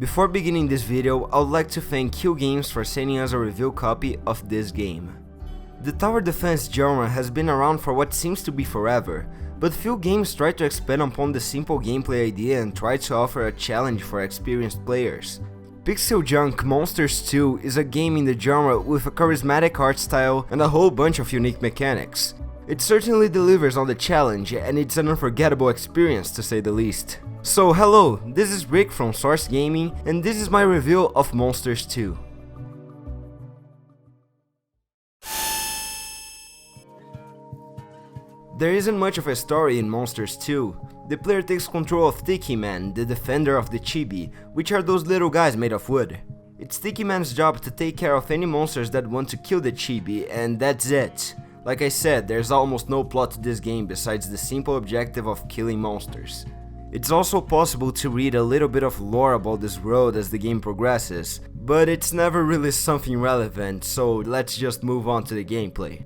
Before beginning this video, I would like to thank Q Games for sending us a review copy of this game. The tower defense genre has been around for what seems to be forever, but few games try to expand upon the simple gameplay idea and try to offer a challenge for experienced players. PixelJunk Monsters 2 is a game in the genre with a charismatic art style and a whole bunch of unique mechanics. It certainly delivers on the challenge, and it's an unforgettable experience to say the least. So hello, this is Rick from Source Gaming, and this is my review of Monsters 2. There isn't much of a story in Monsters 2. The player takes control of Tiki Man, the defender of the chibi, which are those little guys made of wood. It's Tiki Man's job to take care of any monsters that want to kill the chibi, and that's it. Like I said, there's almost no plot to this game besides the simple objective of killing monsters. It's also possible to read a little bit of lore about this world as the game progresses, but it's never really something relevant, so let's just move on to the gameplay.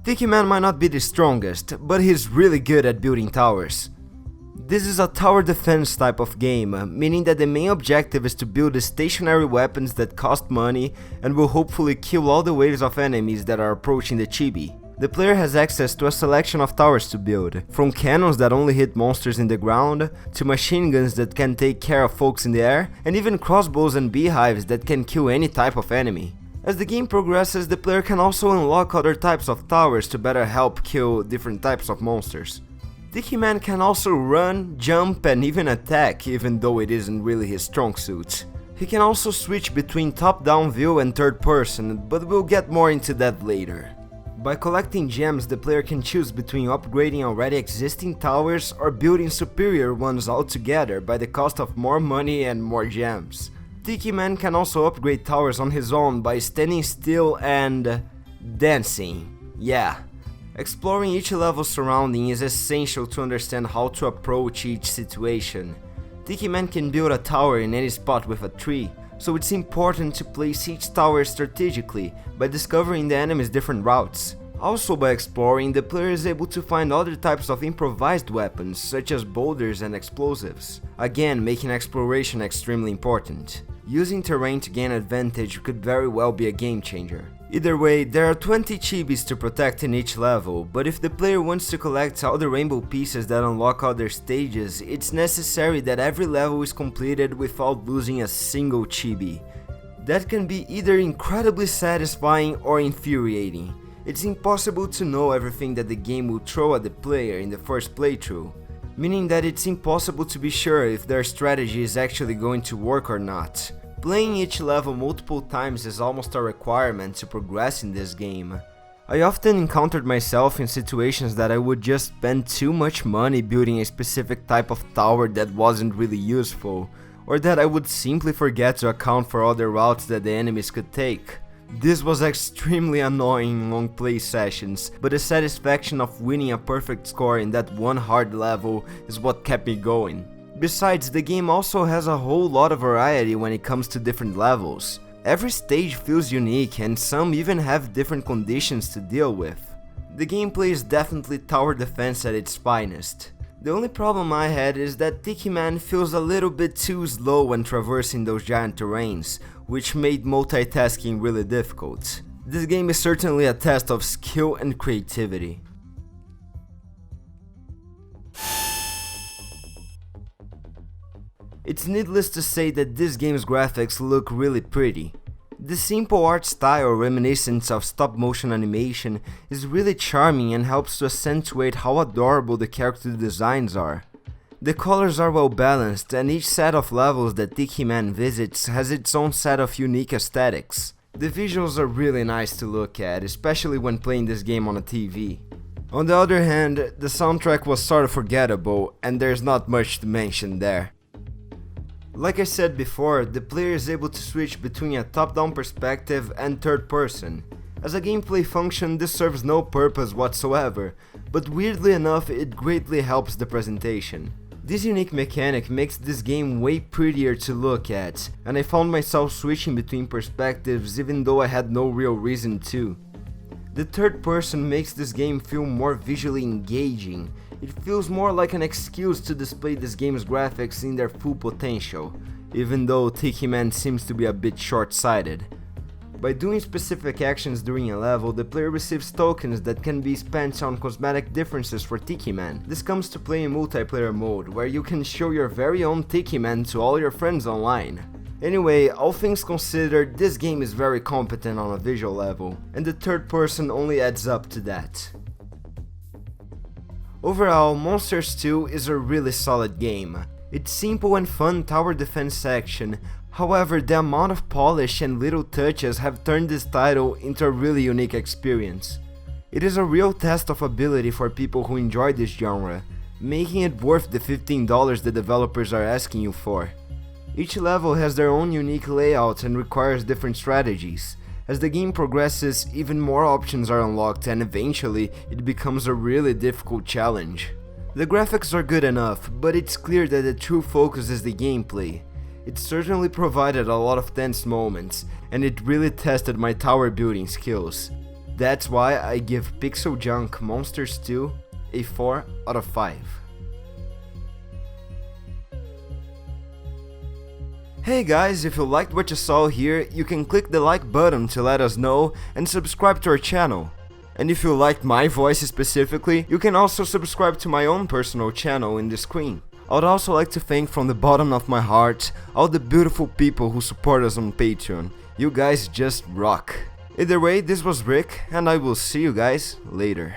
Tiki Man might not be the strongest, but he's really good at building towers. This is a tower defense type of game, meaning that the main objective is to build stationary weapons that cost money and will hopefully kill all the waves of enemies that are approaching the chibi. The player has access to a selection of towers to build, from cannons that only hit monsters in the ground, to machine guns that can take care of folks in the air, and even crossbows and beehives that can kill any type of enemy. As the game progresses, the player can also unlock other types of towers to better help kill different types of monsters. Tiki Man can also run, jump, and even attack, even though it isn't really his strong suit. He can also switch between top-down view and third person, but we'll get more into that later. By collecting gems, the player can choose between upgrading already existing towers or building superior ones altogether by the cost of more money and more gems. Tiki Man can also upgrade towers on his own by standing still and dancing. Yeah. Exploring each level's surrounding is essential to understand how to approach each situation. Tiki Man can build a tower in any spot with a tree, so it's important to place each tower strategically by discovering the enemy's different routes. Also, by exploring, the player is able to find other types of improvised weapons, such as boulders and explosives, again making exploration extremely important. Using terrain to gain advantage could very well be a game changer. Either way, there are 20 chibis to protect in each level, but if the player wants to collect all the rainbow pieces that unlock other stages, it's necessary that every level is completed without losing a single chibi. That can be either incredibly satisfying or infuriating. It's impossible to know everything that the game will throw at the player in the first playthrough, meaning that it's impossible to be sure if their strategy is actually going to work or not. Playing each level multiple times is almost a requirement to progress in this game. I often encountered myself in situations that I would just spend too much money building a specific type of tower that wasn't really useful, or that I would simply forget to account for other routes that the enemies could take. This was extremely annoying in long play sessions, but the satisfaction of winning a perfect score in that one hard level is what kept me going. Besides, the game also has a whole lot of variety when it comes to different levels. Every stage feels unique, and some even have different conditions to deal with. The gameplay is definitely tower defense at its finest. The only problem I had is that Tiki Man feels a little bit too slow when traversing those giant terrains, which made multitasking really difficult. This game is certainly a test of skill and creativity. It's needless to say that this game's graphics look really pretty. The simple art style reminiscent of stop-motion animation is really charming and helps to accentuate how adorable the character designs are. The colors are well balanced, and each set of levels that Tiki Man visits has its own set of unique aesthetics. The visuals are really nice to look at, especially when playing this game on a TV. On the other hand, the soundtrack was sort of forgettable, and there's not much to mention there. Like I said before, the player is able to switch between a top-down perspective and third person. As a gameplay function, this serves no purpose whatsoever, but weirdly enough, it greatly helps the presentation. This unique mechanic makes this game way prettier to look at, and I found myself switching between perspectives even though I had no real reason to. The third person makes this game feel more visually engaging. It feels more like an excuse to display this game's graphics in their full potential, even though Tiki Man seems to be a bit short-sighted. By doing specific actions during a level, the player receives tokens that can be spent on cosmetic differences for Tiki Man. This comes to play in multiplayer mode, where you can show your very own Tiki Man to all your friends online. Anyway, all things considered, this game is very competent on a visual level, and the third person only adds up to that. Overall, Monsters 2 is a really solid game. It's simple and fun tower defense action. However, the amount of polish and little touches have turned this title into a really unique experience. It is a real test of ability for people who enjoy this genre, making it worth the $15 the developers are asking you for. Each level has their own unique layout and requires different strategies. As the game progresses, even more options are unlocked and eventually it becomes a really difficult challenge. The graphics are good enough, but it's clear that the true focus is the gameplay. It certainly provided a lot of tense moments, and it really tested my tower building skills. That's why I give PixelJunk Monsters 2 a 4 out of 5. Hey guys, if you liked what you saw here, you can click the like button to let us know and subscribe to our channel. And if you liked my voice specifically, you can also subscribe to my own personal channel in the screen. I would also like to thank from the bottom of my heart all the beautiful people who support us on Patreon. You guys just rock. Either way, this was Rick, and I will see you guys later.